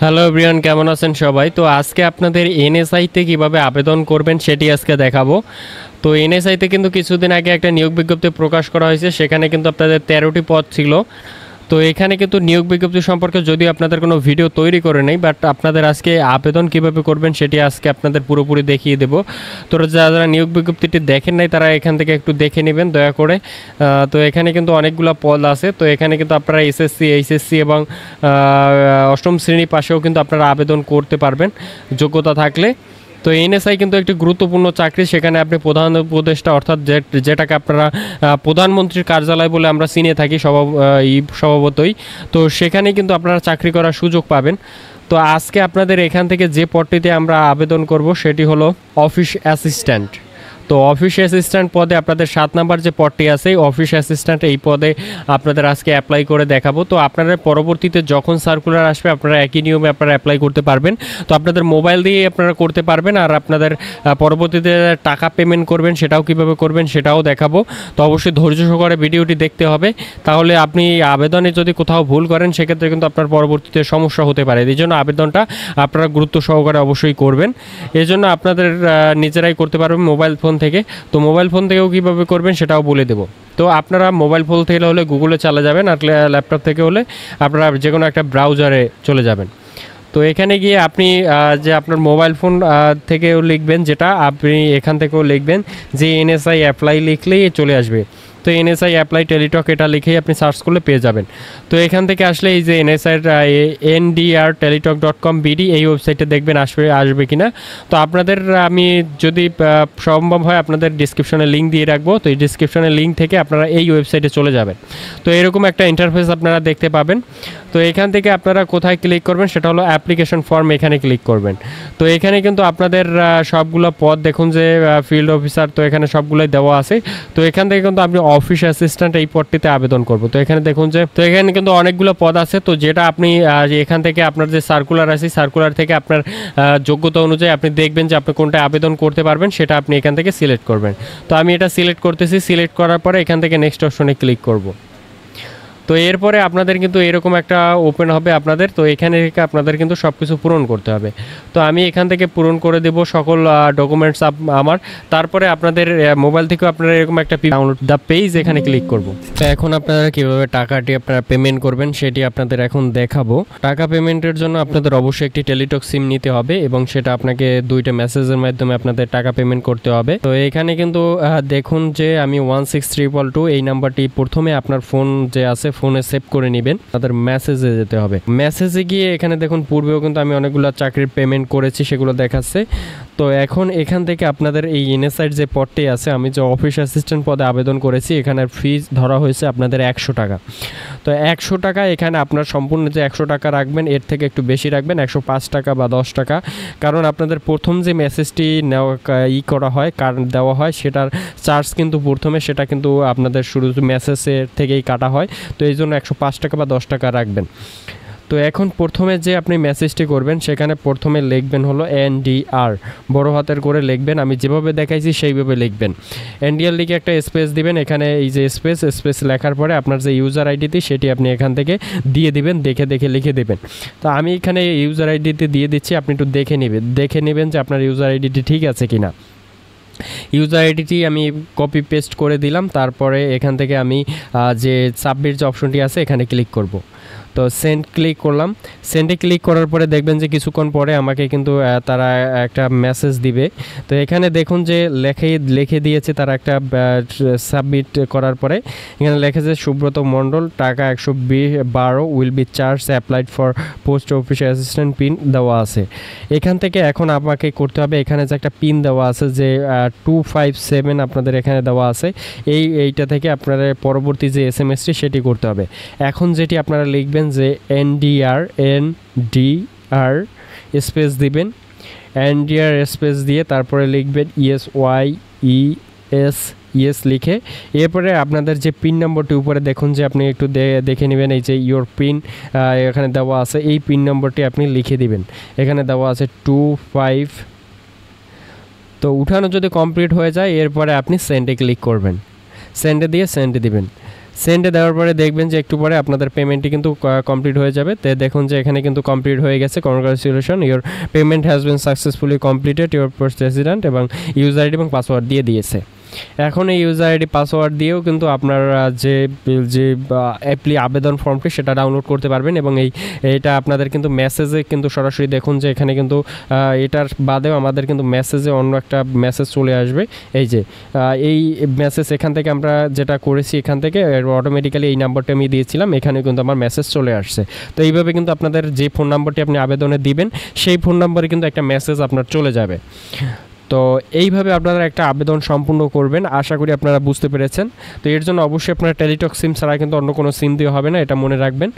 Hello everyone, কেমন আছেন সবাই? তো আজকে আপনাদের এনএসআইতে কিভাবে আবেদন করবেন সেটি আজকে দেখাবো। তো এনএসআইতে কিন্তু কিছুদিন আগে একটা নিয়োগ বিজ্ঞপ্তি প্রকাশ করা হয়েছে, সেখানে কিন্তু আপনাদের 13টি পদ ছিল। তো এখানে কিন্তু নিয়োগ বিজ্ঞপ্তি সম্পর্কে যদিও আপনাদের কোনো ভিডিও তৈরি করে নেই, বাট আপনাদের আজকে আবেদন কিভাবে করবেন সেটি আজকে আপনাদের পুরোপুরি দেখিয়ে দেবো। তো যারা যারা নিয়োগ বিজ্ঞপ্তিটি দেখেন নাই তারা এখান থেকে একটু দেখে নেবেন দয়া করে। তো এখানে কিন্তু অনেকগুলো পদ আছে। তো এখানে কিন্তু আপনারা এসএসসি, এইচএসসি এবং অষ্টম শ্রেণী পাশেও কিন্তু আপনারা আবেদন করতে পারবেন যোগ্যতা থাকলে। তো এনএসআই কিন্তু একটি গুরুত্বপূর্ণ চাকরি, সেখানে আপনি প্রধান উপদেষ্টা অর্থাৎ যেটাকে আপনারা প্রধানমন্ত্রীর কার্যালয় বলে আমরা চিনে থাকি স্বভাবতই। তো সেখানে কিন্তু আপনারা চাকরি করার সুযোগ পাবেন। তো আজকে আপনাদের এখান থেকে যে পদটিতে আমরা আবেদন করব সেটি হলো অফিস অ্যাসিস্ট্যান্ট। তো অফিস অ্যাসিস্ট্যান্ট পদে আপনাদের 7 নাম্বার যে পদটি আছে অফিস অ্যাসিস্ট্যান্ট, এই পদে আপনাদের আজকে অ্যাপ্লাই করে দেখাবো। তো আপনারা পরবর্তীতে যখন সার্কুলার আসবে আপনারা একই নিয়মে আপনারা অ্যাপ্লাই করতে পারবেন। তো আপনাদের মোবাইল দিয়ে আপনারা করতে পারবেন। আর আপনাদের পরবর্তীতে টাকা পেমেন্ট করবেন সেটাও কিভাবে করবেন সেটাও দেখাবো। তো অবশ্যই ধৈর্য সহকারে ভিডিওটি দেখতে হবে, তাহলে আপনি আবেদনে যদি কোথাও ভুল করেন সেক্ষেত্রে কিন্তু আপনার পরবর্তীতে সমস্যা হতে পারে। এই জন্য আবেদনটা আপনারা গুরুত্ব সহকারে অবশ্যই করবেন। এই জন্য আপনাদের নিজেরাই করতে পারবেন মোবাইল ফোন থেকে। তো মোবাইল ফোন থেকেও কীভাবে করবেন সেটাও বলে দেবো। তো আপনারা মোবাইল ফোন থেকে হলে গুগলে চলে যাবেন, আর ল্যাপটপ থেকে হলে আপনারা যে কোনো একটা ব্রাউজারে চলে যাবেন। তো এখানে গিয়ে আপনি যে আপনার মোবাইল ফোন থেকেও লিখবেন, যেটা আপনি এখান থেকেও লিখবেন যে এনএসআই অ্যাপ্লাই লিখলেই চলে আসবে। তো এনএসআই অ্যাপ্লাই টেলিটক এটা লিখেই আপনি সার্চ করলে পেয়ে যাবেন। তো এখান থেকে আসলে এই যে এনএসআইয়ের ndrtelitalk.com.bd এই ওয়েবসাইটে দেখবেন আসবে কিনা। তো আপনাদের আমি যদি সম্ভব হয় আপনাদের ডিসক্রিপশনে লিঙ্ক দিয়ে রাখবো। তো এই ডিসক্রিপশনের লিঙ্ক থেকে আপনারা এই ওয়েবসাইটে চলে যাবেন। তো এরকম একটা ইন্টারফেস আপনারা দেখতে পাবেন। তো এখান থেকে আপনারা কোথায় ক্লিক করবেন সেটা হলো অ্যাপ্লিকেশন ফর্ম, এখানে ক্লিক করবেন। তো এখানে কিন্তু আপনাদের সবগুলো পদ দেখুন যে ফিল্ড অফিসার, তো এখানে সবগুলোই দেওয়া আছে। তো এখান থেকে কিন্তু আপনি অফিস অ্যাসিস্ট্যান্ট এই পদটিতে আবেদন করব। তো এখানে দেখুন যে তো এখানে কিন্তু অনেকগুলো পদ আছে। তো যেটা আপনি এখান থেকে আপনার যে সার্কুলার আছে সার্কুলার থেকে আপনার যোগ্যতা অনুযায়ী আপনি দেখবেন যে আপনি কোনটা আবেদন করতে পারবেন, সেটা আপনি এখান থেকে সিলেক্ট করবেন। তো আমি এটা সিলেক্ট করতেছি। সিলেক্ট করার পরে এখান থেকে নেক্সট অপশনে ক্লিক করব। তো এরপরে আপনাদের কিন্তু এরকম একটা ওপেন হবে আপনাদের। তো এখানে থেকে আপনাদের কিন্তু সব কিছু পূরণ করতে হবে। তো আমি এখান থেকে পূরণ করে দেব সকল ডকুমেন্টস আমার। তারপরে আপনাদের মোবাইল থেকেও আপনারা এরকম একটা ডাউনলোড দ্য পেজ এখানে ক্লিক করব। তো এখন আপনারা কীভাবে টাকাটি আপনারা পেমেন্ট করবেন সেটি আপনাদের এখন দেখাবো। টাকা পেমেন্টের জন্য আপনাদের অবশ্যই একটি টেলিটক সিম নিতে হবে এবং সেটা আপনাকে 2টা মেসেজের মাধ্যমে আপনাদের টাকা পেমেন্ট করতে হবে। তো এখানে কিন্তু দেখুন যে আমি 16322 এই নাম্বারটি প্রথমে আপনার ফোন যে আছে ফোনে সেভ করে নেবেন। তাদের মেসেজে যেতে হবে। মেসেজে গিয়ে এখানে দেখুন পূর্বেও কিন্তু আমি অনেকগুলো চাকরির পেমেন্ট করেছি, সেগুলো দেখাচ্ছে। তো এখন এখান থেকে আপনাদের এই এনএসআইয়ের যে পদটি আছে, আমি যে অফিস অ্যাসিস্ট্যান্ট পদে আবেদন করেছি, এখানে ফিজ ধরা হয়েছে আপনাদের 100 টাকা। তো 100 টাকা এখানে আপনার সম্পূর্ণ যে 100 টাকা রাখবেন, এর থেকে একটু বেশি রাখবেন, 105 টাকা বা 10 টাকা। কারণ আপনাদের প্রথম যে মেসেজটি করা হয় দেওয়া হয় সেটার চার্জ কিন্তু প্রথমে সেটা কিন্তু আপনাদের শুরু মেসেজের থেকেই কাটা হয়। তো এই জন্য 105 টাকা বা 10 টাকা রাখবেন। তো এখন প্রথমে যে আপনি মেসেজটি করবেন সেখানে প্রথমে লিখবেন হলো NDR, বড় হাতের করে লিখবেন। আমি যেভাবে দেখাইছি সেইভাবে লিখবেন। NDR লিখে একটা স্পেস দিবেন। এখানে এই যে স্পেস লেখার পরে আপনার যে ইউজার আইডিটি সেটি আপনি এখান থেকে দিয়ে দিবেন, দেখে লিখে দেবেন। তো আমি এখানে ইউজার আইডিটি দিয়ে দিচ্ছি, আপনি একটু দেখে নেবেন যে আপনার ইউজার আইডিটি ঠিক আছে কিনা। ইউজার আইডিটি আমি কপি পেস্ট করে দিলাম। তারপরে এখান থেকে আমি যে সাবমিট যে অপশনটি আছে এখানে ক্লিক করব। তো সেন্ড ক্লিক করলাম। সেন্ডে ক্লিক করার পরে দেখবেন যে কিছুক্ষণ পরে আমাকে কিন্তু তারা একটা মেসেজ দিবে। তো এখানে দেখুন যে লিখে দিয়েছে তারা একটা সাবমিট করার পরে এখানে লিখেছে সুব্রত মণ্ডল, টাকা 112 will be charge applied for post office assistant, pin দেওয়া আছে। এখান থেকে এখন আমাকে করতে হবে, এখানে যে একটা পিন দেওয়া আছে যে 257 আপনাদের এখানে দেওয়া আছে, এইটা থেকে আপনারা পরবর্তী যে SMS-টি সেটি করতে হবে। এখন যেটি আপনারা লিখবেন যে NDR স্পেস দিবেন, NDR স্পেস দিয়ে তারপরে লিখবেন YES লিখে, এরপরে আপনাদের যে পিন নম্বরটি উপরে দেখুন যে আপনি একটু দেখে নেবেন, এই যে ইয়োর পিন এখানে দেওয়া আছে, এই পিন নম্বরটি আপনি লিখে দিবেন। এখানে দেওয়া আছে 25। তো উঠানো যদি কমপ্লিট হয়ে যায় এরপরে আপনি সেন্ডে ক্লিক করবেন। সেন্ডে দিয়ে সেন্ডে দিবেন। সেন্ডে দেওয়ার পরে দেখবেন যে একটু পরে আপনাদের পেমেন্টটি কিন্তু কমপ্লিট হয়ে যাবে। তো দেখুন যে এখানে কিন্তু কমপ্লিট হয়ে গেছে, congratulation, your payment has been successfully completed, your president, এবং ইউজার আইডি এবং পাসওয়ার্ড দিয়ে দিয়েছে। এখন এই ইউজার আইডি পাসওয়ার্ড দিয়েও কিন্তু আপনার যে আবেদন ফর্মটি সেটা ডাউনলোড করতে পারবেন, এবং এইটা আপনাদের কিন্তু মেসেজে কিন্তু সরাসরি দেখুন যে এখানে কিন্তু এটার বাদেও আমাদের কিন্তু মেসেজে অন্য একটা মেসেজ চলে আসবে। এই যে এই মেসেজ এখান থেকে আমরা যেটা করেছি এখান থেকে অটোমেটিক্যালি এই নাম্বারটা আমি দিয়েছিলাম, এখানে কিন্তু আমার মেসেজ চলে আসছে। তো এইভাবে কিন্তু আপনাদের যে ফোন নাম্বারটি আপনি আবেদনে দিবেন সেই ফোন নাম্বারে কিন্তু একটা মেসেজ আপনার চলে যাবে। তো এইভাবে আপনারা একটা আবেদন সম্পূর্ণ করবেন, আশা করি আপনারা বুঝতে পেরেছেন। তো এর জন্য অবশ্যই আপনারা টেলিটক সিম ছাড়া কিন্তু অন্য কোনো সিম দিয়ে হবে না, এটা মনে রাখবেন।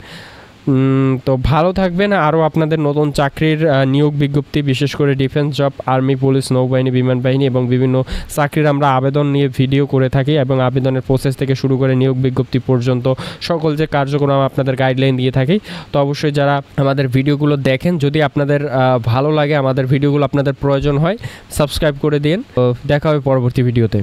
তো ভালো থাকবেন। আরও আপনাদের নতুন চাকরির নিয়োগ বিজ্ঞপ্তি, বিশেষ করে ডিফেন্স জব, আর্মি, পুলিশ, নৌবাহিনী, বিমান বাহিনী এবং বিভিন্ন চাকরির আমরা আবেদন নিয়ে ভিডিও করে থাকি, এবং আবেদনের প্রসেস থেকে শুরু করে নিয়োগ বিজ্ঞপ্তি পর্যন্ত সকল যে কার্যক্রম আপনাদের গাইডলাইন দিয়ে থাকি। তো অবশ্যই যারা আমাদের ভিডিওগুলো দেখেন, যদি আপনাদের ভালো লাগে, আমাদের ভিডিওগুলো আপনাদের প্রয়োজন হয়, সাবস্ক্রাইব করে দিন। তো দেখা হবে পরবর্তী ভিডিওতে।